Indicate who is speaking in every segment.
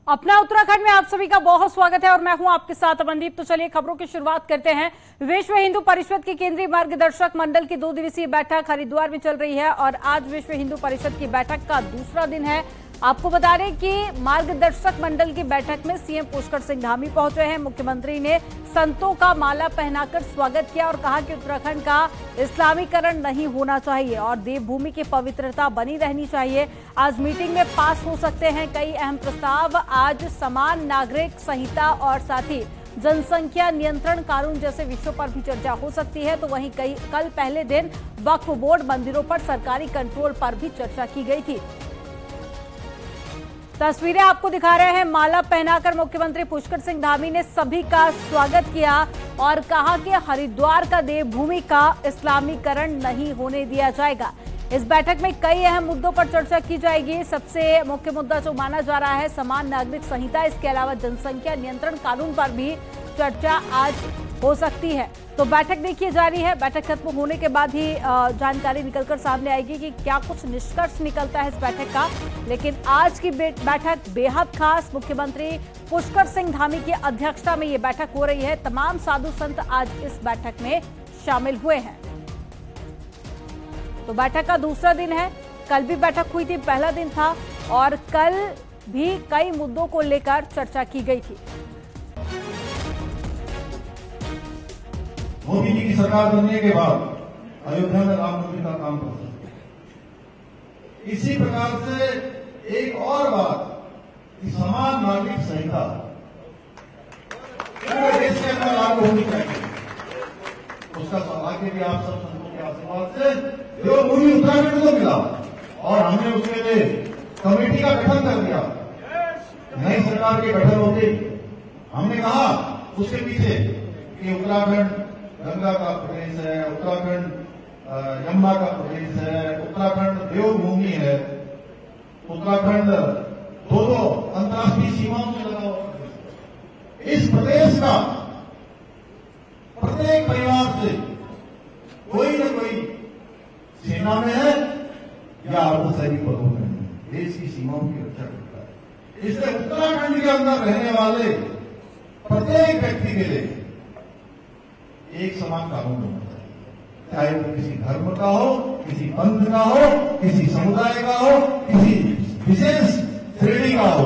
Speaker 1: अपना उत्तराखंड में आप सभी का बहुत स्वागत है और मैं हूं आपके साथ अमनदीप। तो चलिए खबरों की शुरुआत करते हैं। विश्व हिंदू परिषद की केंद्रीय मार्गदर्शक मंडल की 2 दिवसीय बैठक हरिद्वार में चल रही है और आज विश्व हिंदू परिषद की बैठक का दूसरा दिन है। आपको बता दें कि मार्गदर्शक मंडल की बैठक में सीएम पुष्कर सिंह धामी पहुंचे हैं। मुख्यमंत्री ने संतों का माला पहनाकर स्वागत किया और कहा कि उत्तराखंड का इस्लामीकरण नहीं होना चाहिए और देवभूमि की पवित्रता बनी रहनी चाहिए। आज मीटिंग में पास हो सकते हैं कई अहम प्रस्ताव। आज समान नागरिक संहिता और साथ ही जनसंख्या नियंत्रण कानून जैसे विषयों पर भी चर्चा हो सकती है। तो वहीं कल पहले दिन वक्फ बोर्ड मंदिरों पर सरकारी कंट्रोल पर भी चर्चा की गई थी। तस्वीरें आपको दिखा रहे हैं। माला पहनाकर मुख्यमंत्री पुष्कर सिंह धामी ने सभी का स्वागत किया और कहा कि हरिद्वार का देवभूमि का इस्लामीकरण नहीं होने दिया जाएगा। इस बैठक में कई अहम मुद्दों पर चर्चा की जाएगी। सबसे मुख्य मुद्दा जो माना जा रहा है समान नागरिक संहिता, इसके अलावा जनसंख्या नियंत्रण कानून पर भी चर्चा आज हो सकती है। तो बैठक देखिए जारी है। बैठक खत्म होने के बाद ही जानकारी निकलकर सामने आएगी कि क्या कुछ निष्कर्ष निकलता है इस बैठक का। लेकिन आज की बैठक बेहद खास। मुख्यमंत्री पुष्कर सिंह धामी की अध्यक्षता में ये बैठक हो रही है। तमाम साधु संत आज इस बैठक में शामिल हुए हैं। तो बैठक का दूसरा दिन है। कल भी बैठक हुई थी, पहला दिन था और कल भी कई मुद्दों को लेकर चर्चा की गई थी।
Speaker 2: मोदी जी की सरकार बनने के बाद अयोध्या में राम मंदिर का काम कर सकते। इसी प्रकार से एक और बात कि समान नागरिक संहिता पूरे देश के अंदर लागू होनी चाहिए। उसका सौभाग्य भी आप सब संतों के आशीर्वाद से देवभूमि उत्तराखंड को मिला और हमने उसके लिए कमेटी का गठन कर दिया। नई सरकार के गठन होते हमने कहा उसके पीछे कि उत्तराखंड गंगा का प्रदेश है, उत्तराखंड यमुना का प्रदेश है, उत्तराखंड देवभूमि है, उत्तराखंड दो अंतर्राष्ट्रीय सीमाओं से लगा हुआ। इस प्रदेश का प्रत्येक परिवार से कोई न कोई सेना में है या अर्धसैनिक पदों में है, देश की सीमाओं की रक्षा करता है। इसलिए उत्तराखंड के अंदर रहने वाले प्रत्येक व्यक्ति के लिए एक समान कानून होना चाहिए, चाहे वो किसी धर्म का हो, किसी पंथ का हो, किसी समुदाय का हो, किसी विशेष श्रेणी का हो,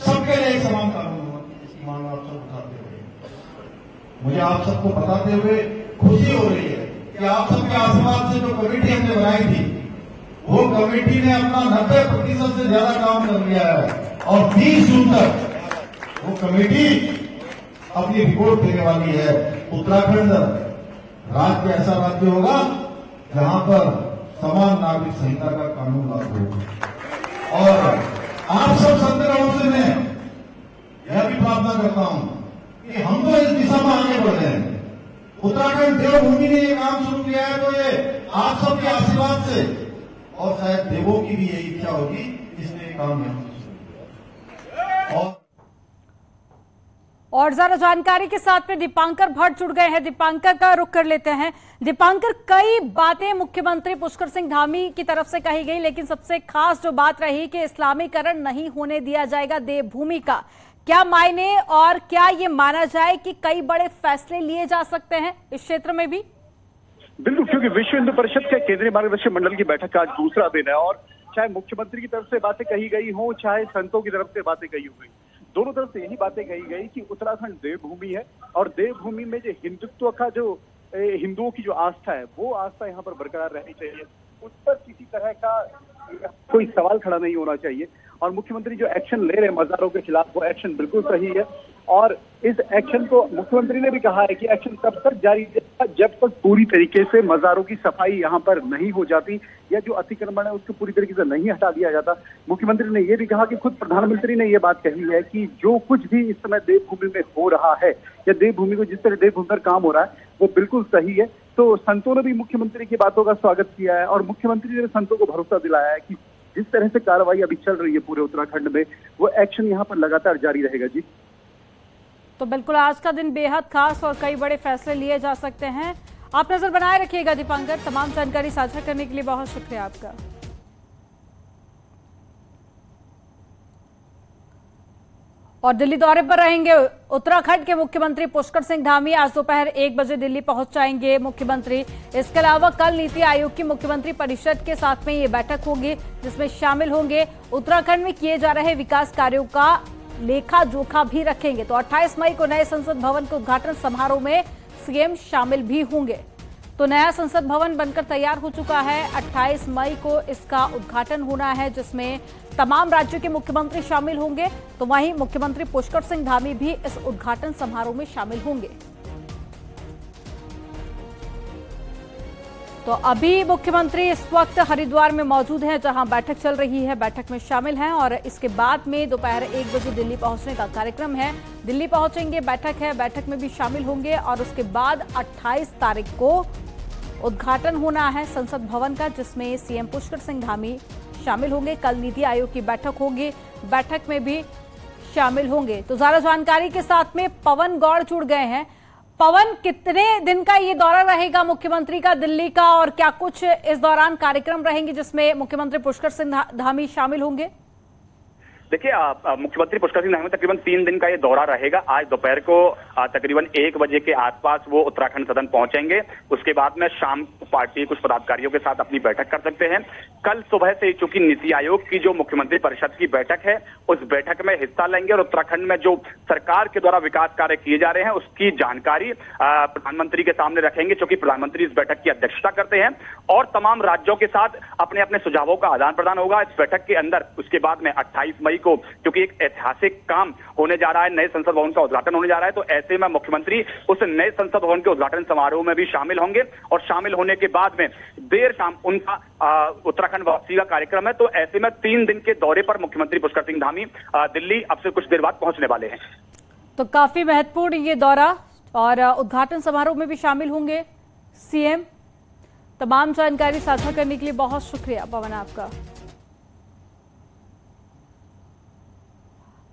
Speaker 2: सबके लिए एक समान कानून होना चाहिए। इसकी मांग आप सब उठाते हुए मुझे आप सबको बताते हुए खुशी हो रही है कि आप सबके आशीर्वाद से जो कमेटी हमने बनाई थी वो कमेटी ने अपना 90% से ज्यादा काम कर लिया है और 30 जून तक वो कमेटी अपनी रिपोर्ट देने वाली है। उत्तराखंड राज्य ऐसा राज्य होगा जहां पर समान नागरिक संहिता का कानून लागू होगा। और आप सब संतगणों से मैं यह भी प्रार्थना करता हूं कि हम तो इस दिशा में आगे बढ़ रहे हैं। उत्तराखंड देवभूमि ने ये काम शुरू किया है तो ये आप सबके आशीर्वाद से और शायद देवों की भी यही इच्छा होगी, इसलिए काम यहां
Speaker 1: और ज्यादा जानकारी के साथ में दीपांकर भट्ट जुड़ गए हैं। दीपांकर का रुख कर लेते हैं। दीपांकर, कई बातें मुख्यमंत्री पुष्कर सिंह धामी की तरफ से कही गई, लेकिन सबसे खास जो बात रही कि इस्लामीकरण नहीं होने दिया जाएगा देवभूमि का। क्या मायने और क्या ये माना जाए कि कई बड़े फैसले लिए जा सकते हैं इस क्षेत्र में भी?
Speaker 3: बिल्कुल, क्योंकि विश्व हिंदू परिषद के केंद्रीय मार्गदर्शक मंडल की बैठक का आज दूसरा दिन है और चाहे मुख्यमंत्री की तरफ से बातें कही गई हो, चाहे संतों की तरफ से बातें कही हुई, दोनों तरफ से यही बातें कही गई कि उत्तराखंड देवभूमि है और देवभूमि में जो हिंदुत्व का जो हिंदुओं की जो आस्था है वो आस्था यहाँ पर बरकरार रहनी चाहिए। उस पर किसी तरह का कोई सवाल खड़ा नहीं होना चाहिए। और मुख्यमंत्री जो एक्शन ले रहे हैं मज़ारों के खिलाफ वो एक्शन बिल्कुल सही है और इस एक्शन को मुख्यमंत्री ने भी कहा है कि एक्शन तब तक जारी रहेगा जब तक पूरी तरीके से मज़ारों की सफाई यहाँ पर नहीं हो जाती या जो अतिक्रमण है उसको पूरी तरीके से नहीं हटा दिया जाता। मुख्यमंत्री ने ये भी कहा कि खुद प्रधानमंत्री ने ये बात कही है कि जो कुछ भी इस समय देवभूमि में हो रहा है या देवभूमि को जिस तरह देवभूमि पर काम हो रहा है वो बिल्कुल सही है। तो संतों ने भी मुख्यमंत्री की बातों का स्वागत किया है और मुख्यमंत्री ने संतों को भरोसा दिलाया है कि जिस तरह से कार्रवाई अभी चल रही है पूरे उत्तराखंड में वो एक्शन यहाँ पर लगातार जारी रहेगा। जी
Speaker 1: तो बिल्कुल आज का दिन बेहद खास और कई बड़े फैसले लिए जा सकते हैं। आप नजर बनाए रखिएगा दीपांकर। तमाम जानकारी साझा करने के लिए बहुत शुक्रिया आपका। और दिल्ली दौरे पर रहेंगे उत्तराखंड के मुख्यमंत्री पुष्कर सिंह धामी। आज दोपहर 1 बजे दिल्ली पहुंच जाएंगे मुख्यमंत्री। इसके अलावा कल नीति आयोग की मुख्यमंत्री परिषद के साथ में ये बैठक होगी, जिसमें शामिल होंगे उत्तराखंड में किए जा रहे विकास कार्यों का लेखा जोखा भी रखेंगे। तो 28 मई को नए संसद भवन के उद्घाटन समारोह में सीएम शामिल भी होंगे। तो नया संसद भवन बनकर तैयार हो चुका है। 28 मई को इसका उद्घाटन होना है, जिसमें तमाम राज्यों के मुख्यमंत्री शामिल होंगे। तो वहीं मुख्यमंत्री पुष्कर सिंह धामी भी इस उद्घाटन समारोह में शामिल होंगे। तो अभी मुख्यमंत्री इस वक्त हरिद्वार में मौजूद हैं, जहां बैठक चल रही है, बैठक में शामिल हैं और इसके बाद में दोपहर 1 बजे दिल्ली पहुंचने का कार्यक्रम है। दिल्ली पहुंचेंगे, बैठक है, बैठक में भी शामिल होंगे और उसके बाद 28 तारीख को उद्घाटन होना है संसद भवन का, जिसमें सीएम पुष्कर सिंह धामी शामिल होंगे। कल नीति आयोग की बैठक होगी, बैठक में भी शामिल होंगे। तो ज्यादा जानकारी के साथ में पवन गौड़ जुड़ गए हैं। पवन, कितने दिन का ये दौरा रहेगा मुख्यमंत्री का दिल्ली का, और क्या कुछ इस दौरान कार्यक्रम रहेंगे जिसमें मुख्यमंत्री पुष्कर सिंह धामी शामिल होंगे?
Speaker 3: देखिए, मुख्यमंत्री पुष्कर सिंह धामी तकरीबन 3 दिन का ये दौरा रहेगा। आज दोपहर को तकरीबन 1 बजे के आसपास वो उत्तराखंड सदन पहुंचेंगे। उसके बाद में शाम पार्टी कुछ पदाधिकारियों के साथ अपनी बैठक कर सकते हैं। कल सुबह से चूंकि नीति आयोग की जो मुख्यमंत्री परिषद की बैठक है, उस बैठक में हिस्सा लेंगे और उत्तराखंड में जो सरकार के द्वारा विकास कार्य किए जा रहे हैं उसकी जानकारी प्रधानमंत्री के सामने रखेंगे, क्योंकि प्रधानमंत्री इस बैठक की अध्यक्षता करते हैं और तमाम राज्यों के साथ अपने अपने सुझावों का आदान प्रदान होगा इस बैठक के अंदर। उसके बाद में 28 मई को, क्योंकि एक ऐतिहासिक काम होने जा रहा है, नए संसद भवन का उद्घाटन होने जा रहा है, तो ऐसे में मुख्यमंत्री उस नए संसद भवन के उद्घाटन समारोह में भी शामिल होंगे और शामिल होने के बाद में देर शाम उनका उत्तराखंड वापसी का कार्यक्रम है। तो ऐसे में 3 दिन के दौरे पर मुख्यमंत्री पुष्कर सिंह धामी दिल्ली अब से कुछ देर बाद पहुंचने वाले हैं।
Speaker 1: तो काफी महत्वपूर्ण ये दौरा, और उद्घाटन समारोह में भी शामिल होंगे सीएम। तमाम जानकारी साझा करने के लिए बहुत शुक्रिया पवन आपका।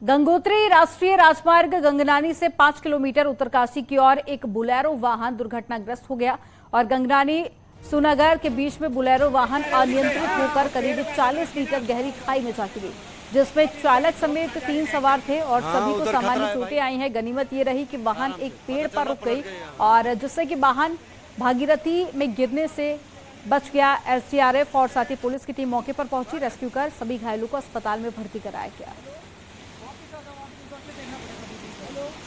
Speaker 1: गंगोत्री राष्ट्रीय राजमार्ग गंगनानी से 5 किलोमीटर उत्तरकाशी की ओर एक बुलेरो वाहन दुर्घटनाग्रस्त हो गया और गंगनानी सुनागढ़ के बीच में बुलेरो वाहन अनियंत्रित होकर करीब 40 मीटर गहरी खाई में जा गिरी, जिसमें चालक समेत 3 सवार थे और सभी को सामान्य चोटें आई हैं। गनीमत ये रही कि वाहन एक पेड़ पर रुक गई और जिससे कि वाहन भागीरथी में गिरने से बच गया। एसडीआरएफ और साथ ही पुलिस की टीम मौके पर पहुंची, रेस्क्यू कर सभी घायलों को अस्पताल में भर्ती कराया गया।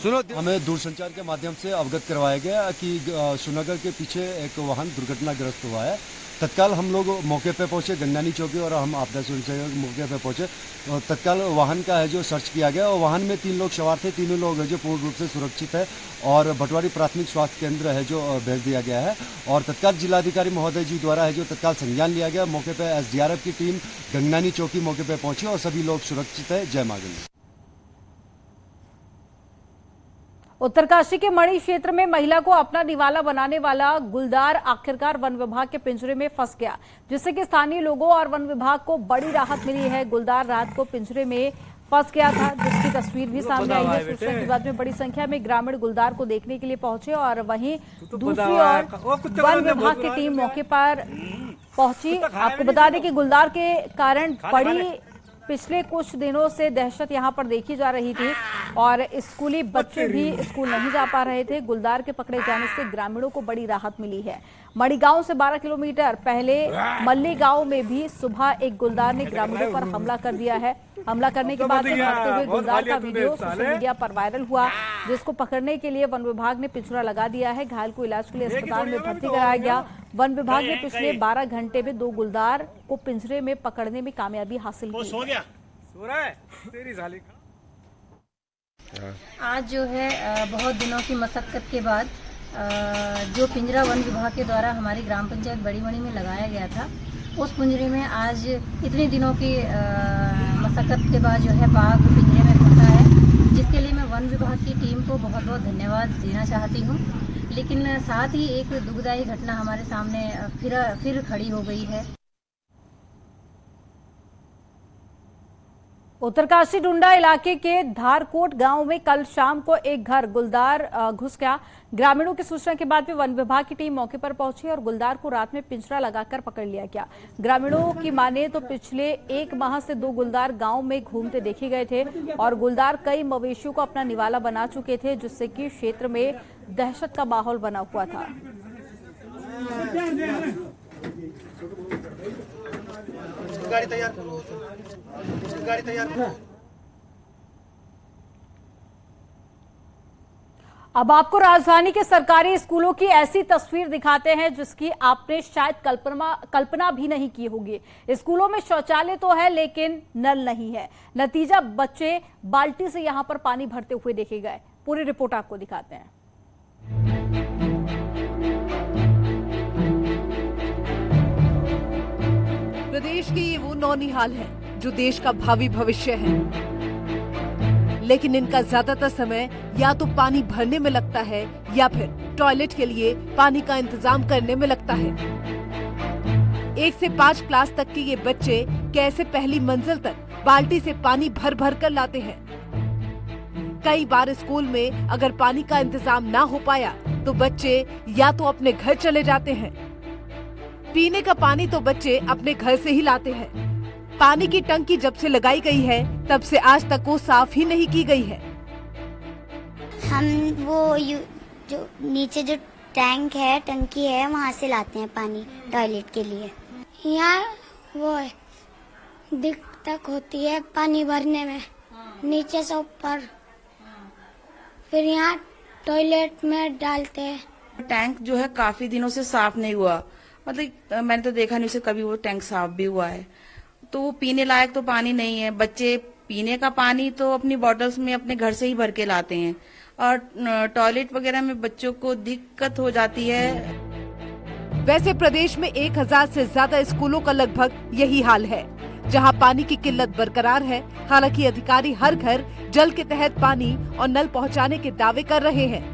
Speaker 4: हमें दूरसंचार के माध्यम से अवगत करवाया गया कि श्रीनगर के पीछे एक वाहन दुर्घटनाग्रस्त हुआ है। तत्काल हम लोग मौके पे पहुंचे, गंगनानी चौकी, और हम आपदा सुरक्षा मौके पे पहुंचे और तत्काल वाहन का है जो सर्च किया गया और वाहन में 3 लोग सवार थे। तीनों लोग है जो पूर्ण रूप से सुरक्षित है और भटवाड़ी प्राथमिक स्वास्थ्य केंद्र है जो भेज दिया गया है और तत्काल जिलाधिकारी महोदय जी द्वारा है जो तत्काल संज्ञान लिया गया। मौके पर एसडीआरएफ की टीम गंगनानी चौकी मौके पर पहुंची और सभी लोग सुरक्षित है। जय मां गंगा।
Speaker 1: उत्तरकाशी के मणि क्षेत्र में महिला को अपना निवाला बनाने वाला गुलदार आखिरकार वन विभाग के पिंजरे में फंस गया, जिससे कि स्थानीय लोगों और वन विभाग को बड़ी राहत मिली है। गुलदार रात को पिंजरे में फंस गया था, जिसकी तस्वीर भी सामने आई है। सूचना के बाद में बड़ी संख्या में ग्रामीण गुलदार को देखने के लिए पहुंचे और वहीं दूसरी ओर वन विभाग की टीम मौके पर पहुंची। आपको बता दें कि गुलदार के कारण बड़ी पिछले कुछ दिनों से दहशत यहां पर देखी जा रही थी और स्कूली बच्चे भी स्कूल नहीं जा पा रहे थे। गुलदार के पकड़े जाने से ग्रामीणों को बड़ी राहत मिली है। मड़ी गांव से 12 किलोमीटर पहले मल्ली गांव में भी सुबह एक गुलदार ने ग्रामीणों पर हमला कर दिया है। हमला करने के बाद भागते हुए गुलदार का वीडियो सोशल मीडिया पर वायरल हुआ, जिसको पकड़ने के लिए वन विभाग ने पिंजरा लगा दिया है। घायल को इलाज के लिए अस्पताल में भर्ती कराया गया। वन विभाग ने पिछले 12 घंटे में 2 गुलदार को पिंजरे में पकड़ने में कामयाबी हासिल की।
Speaker 5: आज जो है बहुत दिनों की मशक्कत के बाद जो पिंजरा वन विभाग के द्वारा हमारी ग्राम पंचायत बड़ी मणी में लगाया गया था, उस पिंजरे में आज इतने दिनों की मशक्कत के बाद जो है बाघ पिंजरे में फंसा है, जिसके लिए मैं वन विभाग की टीम को बहुत बहुत धन्यवाद देना चाहती हूँ। लेकिन साथ ही एक दुखदायी घटना हमारे सामने फिर खड़ी हो गई है।
Speaker 1: उत्तरकाशी डुंडा इलाके के धारकोट गांव में कल शाम को एक घर गुलदार घुस गया। ग्रामीणों की सूचना के बाद में वन विभाग की टीम मौके पर पहुंची और गुलदार को रात में पिंजरा लगाकर पकड़ लिया गया। ग्रामीणों की माने तो पिछले 1 माह से 2 गुलदार गांव में घूमते देखे गए थे और गुलदार कई मवेशियों को अपना निवाला बना चुके थे, जिससे कि क्षेत्र में दहशत का माहौल बना हुआ था।
Speaker 6: गाड़ी तैयार करो, गाड़ी तैयार करो।
Speaker 1: अब आपको राजधानी के सरकारी स्कूलों की ऐसी तस्वीर दिखाते हैं जिसकी आपने शायद कल्पना भी नहीं की होगी। स्कूलों में शौचालय तो है लेकिन नल नहीं है। नतीजा, बच्चे बाल्टी से यहां पर पानी भरते हुए देखे गए। पूरी रिपोर्ट आपको दिखाते हैं।
Speaker 7: प्रदेश के ये वो नौनिहाल हैं जो देश का भावी भविष्य है, लेकिन इनका ज्यादातर समय या तो पानी भरने में लगता है या फिर टॉयलेट के लिए पानी का इंतजाम करने में लगता है। 1 से 5 क्लास तक के ये बच्चे कैसे पहली मंजिल तक बाल्टी से पानी भर भर कर लाते हैं। कई बार स्कूल में अगर पानी का इंतजाम ना हो पाया तो बच्चे या तो अपने घर चले जाते हैं। पीने का पानी तो बच्चे अपने घर से ही लाते हैं। पानी की टंकी जब से लगाई गई है तब से आज तक वो साफ ही नहीं की गई है।
Speaker 8: हम वो जो नीचे जो टैंक है, टंकी है, वहाँ से लाते हैं पानी टॉयलेट के लिए। यहाँ वो दिक्कत होती है पानी भरने में, नीचे से ऊपर, फिर यहाँ टॉयलेट में डालते हैं।
Speaker 9: टैंक जो है काफी दिनों से साफ नहीं हुआ, मतलब मैंने तो देखा नहीं उसे कभी वो टैंक साफ भी हुआ है। तो वो पीने लायक तो पानी नहीं है। बच्चे पीने का पानी तो अपनी बॉटल्स में अपने घर से ही भर के लाते हैं और टॉयलेट वगैरह में बच्चों को दिक्कत हो जाती है।
Speaker 7: वैसे प्रदेश में 1000 से ज्यादा स्कूलों का लगभग यही हाल है, जहां पानी की किल्लत बरकरार है। हालांकि अधिकारी हर घर जल के तहत पानी और नल पहुंचाने के दावे कर रहे हैं।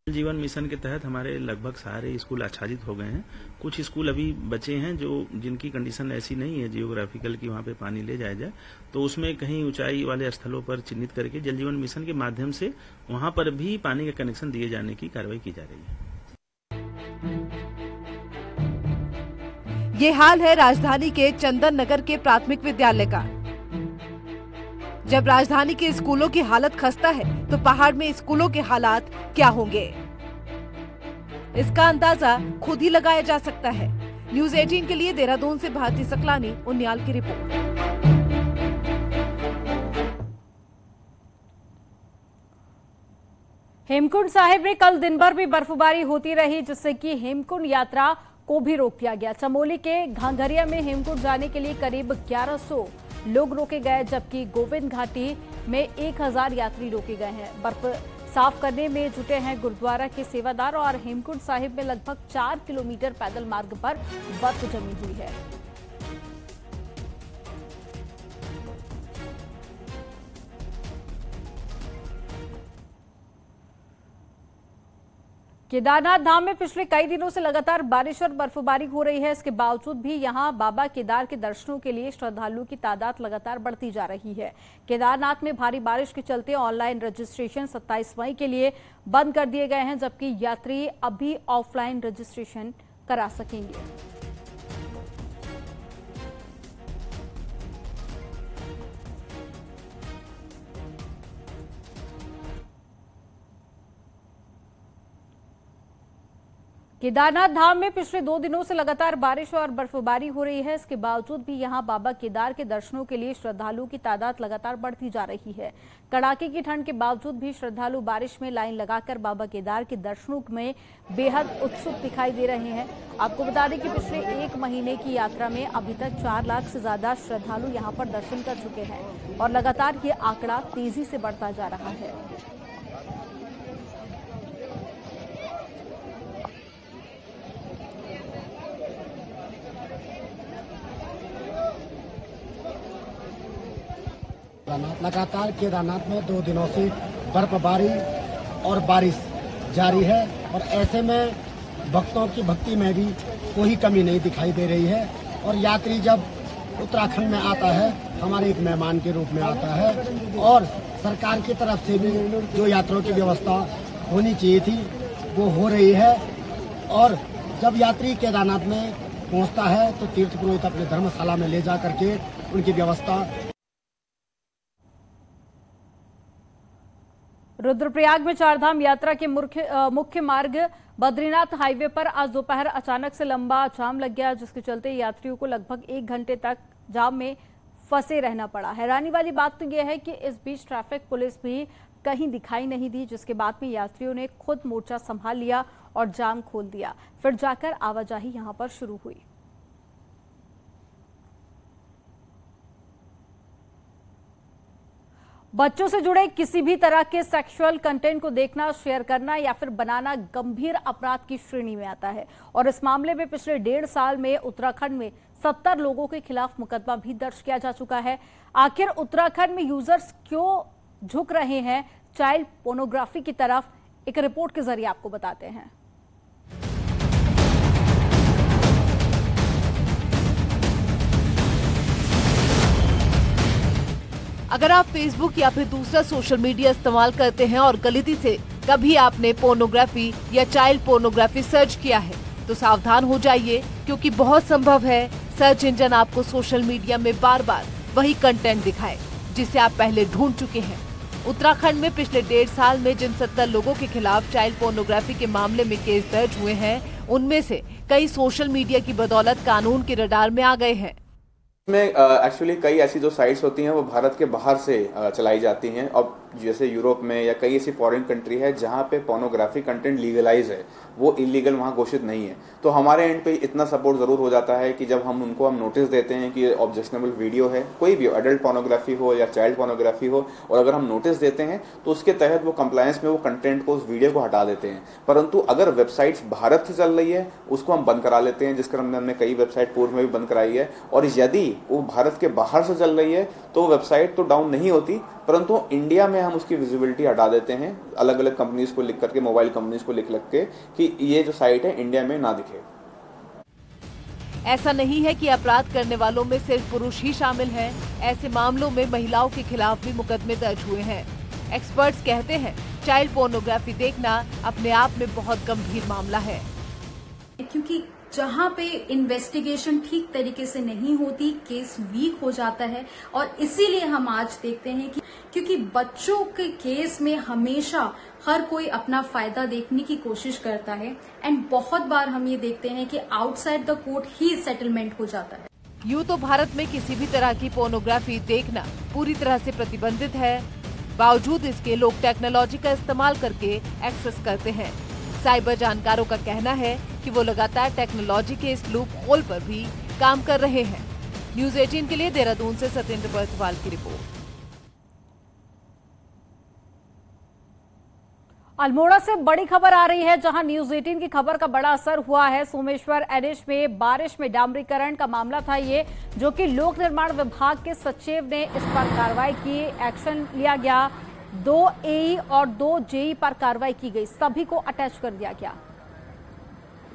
Speaker 10: जीवन मिशन के तहत हमारे लगभग सारे स्कूल आच्छादित हो गए हैं। कुछ स्कूल अभी बचे हैं जो जिनकी कंडीशन ऐसी नहीं है जियोग्राफिकल की वहां पे पानी ले जाया जाए, तो उसमें कहीं ऊंचाई वाले स्थलों पर चिन्हित करके जल जीवन मिशन के माध्यम से वहां पर भी पानी का कनेक्शन दिए जाने की कार्रवाई की जा रही है।
Speaker 7: ये हाल है राजधानी के चंदन नगर के प्राथमिक विद्यालय का। जब राजधानी के स्कूलों की हालत खस्ता है तो पहाड़ में स्कूलों के हालात क्या होंगे, इसका अंदाजा खुद ही लगाया जा सकता है। न्यूज़ 18 के लिए देहरादून से भारती सकलानी, उन्याल की रिपोर्ट।
Speaker 1: हेमकुंड साहिब में कल दिन भर भी बर्फबारी होती रही, जिससे कि हेमकुंड यात्रा को भी रोक दिया गया। चमोली के घांघरिया में हेमकुंड जाने के लिए करीब 1100 लोग रोके गए, जबकि गोविंद घाटी में 1000 यात्री रोके गए हैं। बर्फ साफ करने में जुटे हैं गुरुद्वारा के सेवादार और हेमकुंड साहिब में लगभग 4 किलोमीटर पैदल मार्ग पर बर्फ जमी हुई है। केदारनाथ धाम में पिछले कई दिनों से लगातार बारिश और बर्फबारी हो रही है। इसके बावजूद भी यहां बाबा केदार के दर्शनों के लिए श्रद्धालुओं की तादाद लगातार बढ़ती जा रही है। केदारनाथ में भारी बारिश के चलते ऑनलाइन रजिस्ट्रेशन 27 मई के लिए बंद कर दिए गए हैं, जबकि यात्री अभी ऑफलाइन रजिस्ट्रेशन करा सकेंगे। केदारनाथ धाम में पिछले 2 दिनों से लगातार बारिश और बर्फबारी हो रही है। इसके बावजूद भी यहां बाबा केदार के दर्शनों के लिए श्रद्धालुओं की तादाद लगातार बढ़ती जा रही है। कड़ाके की ठंड के बावजूद भी श्रद्धालु बारिश में लाइन लगाकर बाबा केदार के दर्शनों में बेहद उत्सुक दिखाई दे रहे हैं। आपको बता दें कि पिछले 1 महीने की यात्रा में अभी तक 4 लाख से ज्यादा श्रद्धालु यहां पर दर्शन कर चुके हैं और लगातार ये आंकड़ा तेजी से बढ़ता जा रहा है।
Speaker 11: लगातार केदारनाथ में 2 दिनों से बर्फबारी और बारिश जारी है और ऐसे में भक्तों की भक्ति में भी कोई कमी नहीं दिखाई दे रही है और यात्री जब उत्तराखंड में आता है, हमारे एक मेहमान के रूप में आता है। और सरकार की तरफ से भी जो यात्रियों की व्यवस्था होनी चाहिए थी वो हो रही है। और जब यात्री केदारनाथ में पहुंचता है तो तीर्थ पुरोहित अपने धर्मशाला में ले जा करके उनकी व्यवस्था।
Speaker 1: रुद्रप्रयाग में चारधाम यात्रा के मुख्य मार्ग बद्रीनाथ हाईवे पर आज दोपहर अचानक से लंबा जाम लग गया, जिसके चलते यात्रियों को लगभग 1 घंटे तक जाम में फंसे रहना पड़ा। हैरानी वाली बात तो यह है कि इस बीच ट्रैफिक पुलिस भी कहीं दिखाई नहीं दी, जिसके बाद में यात्रियों ने खुद मोर्चा संभाल लिया और जाम खोल दिया। फिर जाकर आवाजाही यहां पर शुरू हुई। बच्चों से जुड़े किसी भी तरह के सेक्सुअल कंटेंट को देखना, शेयर करना या फिर बनाना गंभीर अपराध की श्रेणी में आता है। और इस मामले में पिछले 1.5 साल में उत्तराखंड में 70 लोगों के खिलाफ मुकदमा भी दर्ज किया जा चुका है। आखिर उत्तराखंड में यूजर्स क्यों झुक रहे हैं चाइल्ड पोर्नोग्राफी की तरफ, एक रिपोर्ट के जरिए आपको बताते हैं।
Speaker 7: अगर आप फेसबुक या फिर दूसरा सोशल मीडिया इस्तेमाल करते हैं और गलती से कभी आपने पोर्नोग्राफी या चाइल्ड पोर्नोग्राफी सर्च किया है तो सावधान हो जाइए, क्योंकि बहुत संभव है सर्च इंजन आपको सोशल मीडिया में बार बार वही कंटेंट दिखाए जिसे आप पहले ढूंढ चुके हैं। उत्तराखंड में पिछले 1.5 साल में जिन 70 लोगों के खिलाफ चाइल्ड पोर्नोग्राफी के मामले में केस दर्ज हुए हैं, उनमें से कई सोशल मीडिया की बदौलत कानून के रडार में आ गए हैं।
Speaker 12: में एक्चुअली कई ऐसी जो साइट्स होती हैं वो भारत के बाहर से चलाई जाती हैं। अब जैसे यूरोप में या कई ऐसी फॉरेन कंट्री है जहाँ पे पोर्नोग्राफी कंटेंट लीगलाइज है, वो इलीगल वहाँ घोषित नहीं है। तो हमारे एंड पे इतना सपोर्ट जरूर हो जाता है कि जब हम उनको नोटिस देते हैं कि ऑब्जेक्शनेबल वीडियो है, कोई भी एडल्ट पोर्नोग्राफी हो या चाइल्ड पोर्नोग्राफी हो, और अगर हम नोटिस देते हैं तो उसके तहत वो कंप्लायंस में वो कंटेंट को, उस वीडियो को हटा देते हैं। परंतु अगर वेबसाइट्स भारत से चल रही है उसको हम बंद करा लेते हैं, जिस क्रम में हमने कई वेबसाइट पूर्व में भी बंद कराई है। और यदि वो भारत के बाहर से चल रही है तो वेबसाइट तो डाउन नहीं होती, परंतु इंडिया में हम उसकी विजिबिलिटी हटा देते हैं, अलग अलग कंपनीज को लिख करके, मोबाइल कंपनीज को लिख के कि ये जो साइट है इंडिया में ना दिखे।
Speaker 7: ऐसा नहीं है कि अपराध करने वालों में सिर्फ पुरुष ही शामिल हैं। ऐसे मामलों में महिलाओं के खिलाफ भी मुकदमे दर्ज हुए हैं। एक्सपर्ट्स कहते हैं चाइल्ड पोर्नोग्राफी देखना अपने आप में बहुत गंभीर मामला है,
Speaker 13: क्योंकि जहां पे इन्वेस्टिगेशन ठीक तरीके से नहीं होती, केस वीक हो जाता है। और इसीलिए हम आज देखते हैं कि क्योंकि बच्चों के केस में हमेशा हर कोई अपना फायदा देखने की कोशिश करता है, एंड बहुत बार हम ये देखते हैं कि outside the court he settlement हो जाता है।
Speaker 7: यूं तो भारत में किसी भी तरह की पोर्नोग्राफी देखना पूरी तरह से प्रतिबंधित है, बावजूद इसके लोग टेक्नोलॉजी का इस्तेमाल करके एक्सेस करते हैं। साइबर जानकारों का कहना है कि वो लगातार टेक्नोलॉजी के इस लूप होल पर भी काम कर रहे हैं। न्यूज़ 18 के लिए देहरादून से सत्येंद्र बर्थवाल की रिपोर्ट।
Speaker 1: अल्मोड़ा से बड़ी खबर आ रही है, जहां न्यूज़ 18 की खबर का बड़ा असर हुआ है। सोमेश्वर एनएच में बारिश में डामरीकरण का मामला था ये, जो कि लोक निर्माण विभाग के सचिव ने इस पर कार्रवाई की, एक्शन लिया गया। 2 एई और 2 जेई पर कार्रवाई की गई, सभी को अटैच कर दिया गया।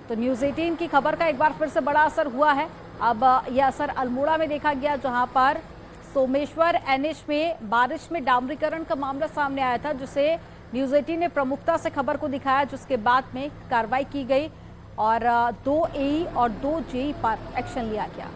Speaker 1: तो न्यूज़ 18 की खबर का एक बार फिर से बड़ा असर हुआ है। अब यह असर अल्मोड़ा में देखा गया, जहां पर सोमेश्वर एनएच में बारिश में डामरीकरण का मामला सामने आया था, जिसे न्यूज़ 18 ने प्रमुखता से खबर को दिखाया, जिसके बाद में कार्रवाई की गई और 2 एई और 2 जेई पर एक्शन लिया गया।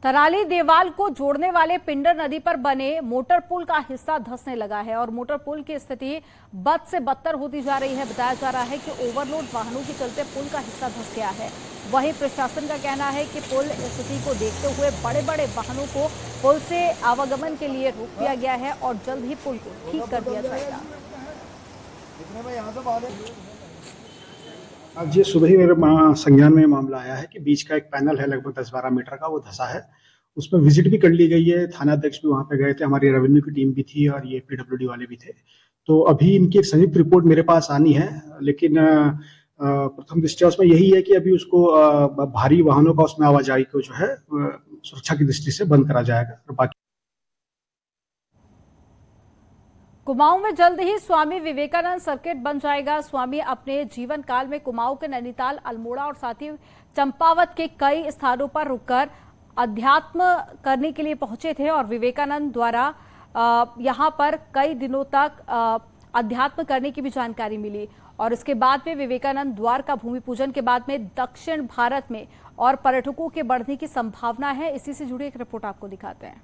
Speaker 1: थराली देवाल को जोड़ने वाले पिंडर नदी पर बने मोटर पुल का हिस्सा धंसने लगा है और मोटर पुल की स्थिति बद से बदतर होती जा रही है। बताया जा रहा है कि ओवरलोड वाहनों के चलते पुल का हिस्सा धंस गया है। वहीं प्रशासन का कहना है कि पुल स्थिति को देखते हुए बड़े बड़े वाहनों को पुल से आवागमन के लिए रोक दिया गया है और जल्द ही पुल को ठीक कर दिया जाएगा।
Speaker 14: आज सुबह ही मेरे संज्ञान में मामला आया है कि बीच का एक पैनल है लगभग 10-12 मीटर का, वो धंसा है। उसमें विजिट भी कर ली गई है, थाना अध्यक्ष भी वहां पे गए थे, हमारी रेवेन्यू की टीम भी थी और ये पीडब्ल्यूडी वाले भी थे। तो अभी इनकी एक संयुक्त रिपोर्ट मेरे पास आनी है, लेकिन प्रथम दृष्टया उसमें यही है कि अभी उसको भारी वाहनों का उसमें आवाजाही को जो है सुरक्षा की दृष्टि से बंद करा जाएगा। और बाकी
Speaker 1: कुमाऊं में जल्द ही स्वामी विवेकानंद सर्किट बन जाएगा। स्वामी अपने जीवन काल में कुमाऊं के नैनीताल, अल्मोड़ा और साथ ही चंपावत के कई स्थानों पर रुककर अध्यात्म करने के लिए पहुंचे थे और विवेकानंद द्वारा यहां पर कई दिनों तक अध्यात्म करने की भी जानकारी मिली। और इसके बाद में विवेकानंद द्वार का भूमि पूजन के बाद में दक्षिण भारत में और पर्यटकों के बढ़ने की संभावना है। इसी से जुड़ी एक रिपोर्ट आपको दिखाते हैं।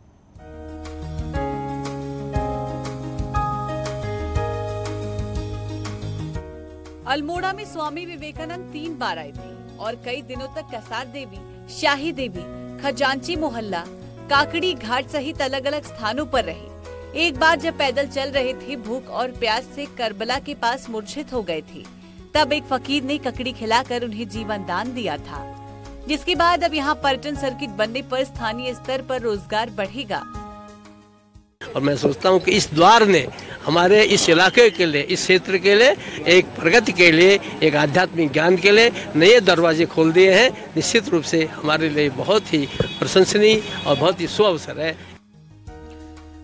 Speaker 7: अल्मोड़ा में स्वामी विवेकानंद 3 बार आए थे और कई दिनों तक कसार देवी, शाही देवी, खजांची मोहल्ला, काकड़ी घाट सहित अलग अलग स्थानों पर रहे। एक बार जब पैदल चल रहे थे, भूख और प्यास से करबला के पास मूर्छित हो गए थे, तब एक फकीर ने ककड़ी खिलाकर उन्हें जीवन दान दिया था, जिसके बाद अब यहाँ पर्यटन सर्किट बनने पर स्थानीय स्तर पर रोजगार बढ़ेगा।
Speaker 15: और मैं सोचता हूँ कि इस द्वार ने हमारे इस इलाके के लिए, इस क्षेत्र के लिए, एक प्रगति के लिए, एक आध्यात्मिक ज्ञान के लिए नए दरवाजे खोल दिए हैं। निश्चित रूप से हमारे लिए बहुत ही प्रशंसनीय और बहुत ही सुअवसर है।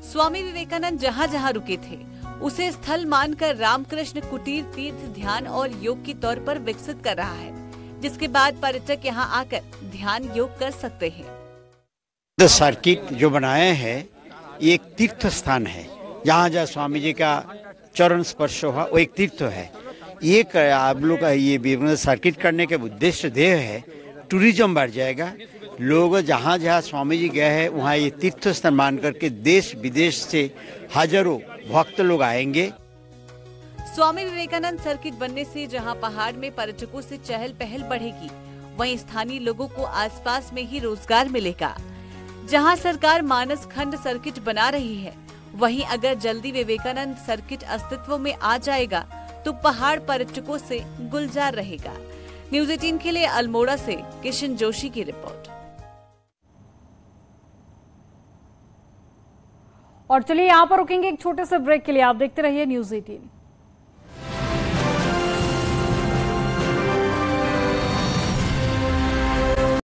Speaker 7: स्वामी विवेकानंद जहाँ जहाँ रुके थे उसे स्थल मानकर रामकृष्ण कुटीर तीर्थ ध्यान और योग के तौर पर विकसित कर रहा है, जिसके बाद पर्यटक यहाँ आकर ध्यान योग कर सकते हैं।
Speaker 16: सर्किट जो बनाए हैं ये एक तीर्थ स्थान है, जहाँ जहाँ स्वामी जी का चरण स्पर्श हुआ वो एक तीर्थ है। ये आप लोग का ये विवेकानंद सर्किट करने के उद्देश्य ध्येय है, टूरिज्म बढ़ जाएगा। लोग जहाँ जहाँ स्वामी जी गए हैं वहाँ ये तीर्थ स्थान मान करके देश विदेश से हजारों भक्त लोग आएंगे।
Speaker 7: स्वामी विवेकानंद सर्किट बनने से जहां पहाड़ में पर्यटकों से चहल पहल बढ़ेगी, वहीं स्थानीय लोगों को आसपास में ही रोजगार मिलेगा। जहां सरकार मानस खंड सर्किट बना रही है, वहीं अगर जल्दी विवेकानंद सर्किट अस्तित्व में आ जाएगा तो पहाड़ पर्यटकों से गुलजार रहेगा। न्यूज़ 18 के लिए अल्मोड़ा से किशन जोशी की रिपोर्ट।
Speaker 1: और चलिए यहाँ पर रुकेंगे एक छोटे से ब्रेक के लिए। आप देखते रहिए न्यूज़ 18।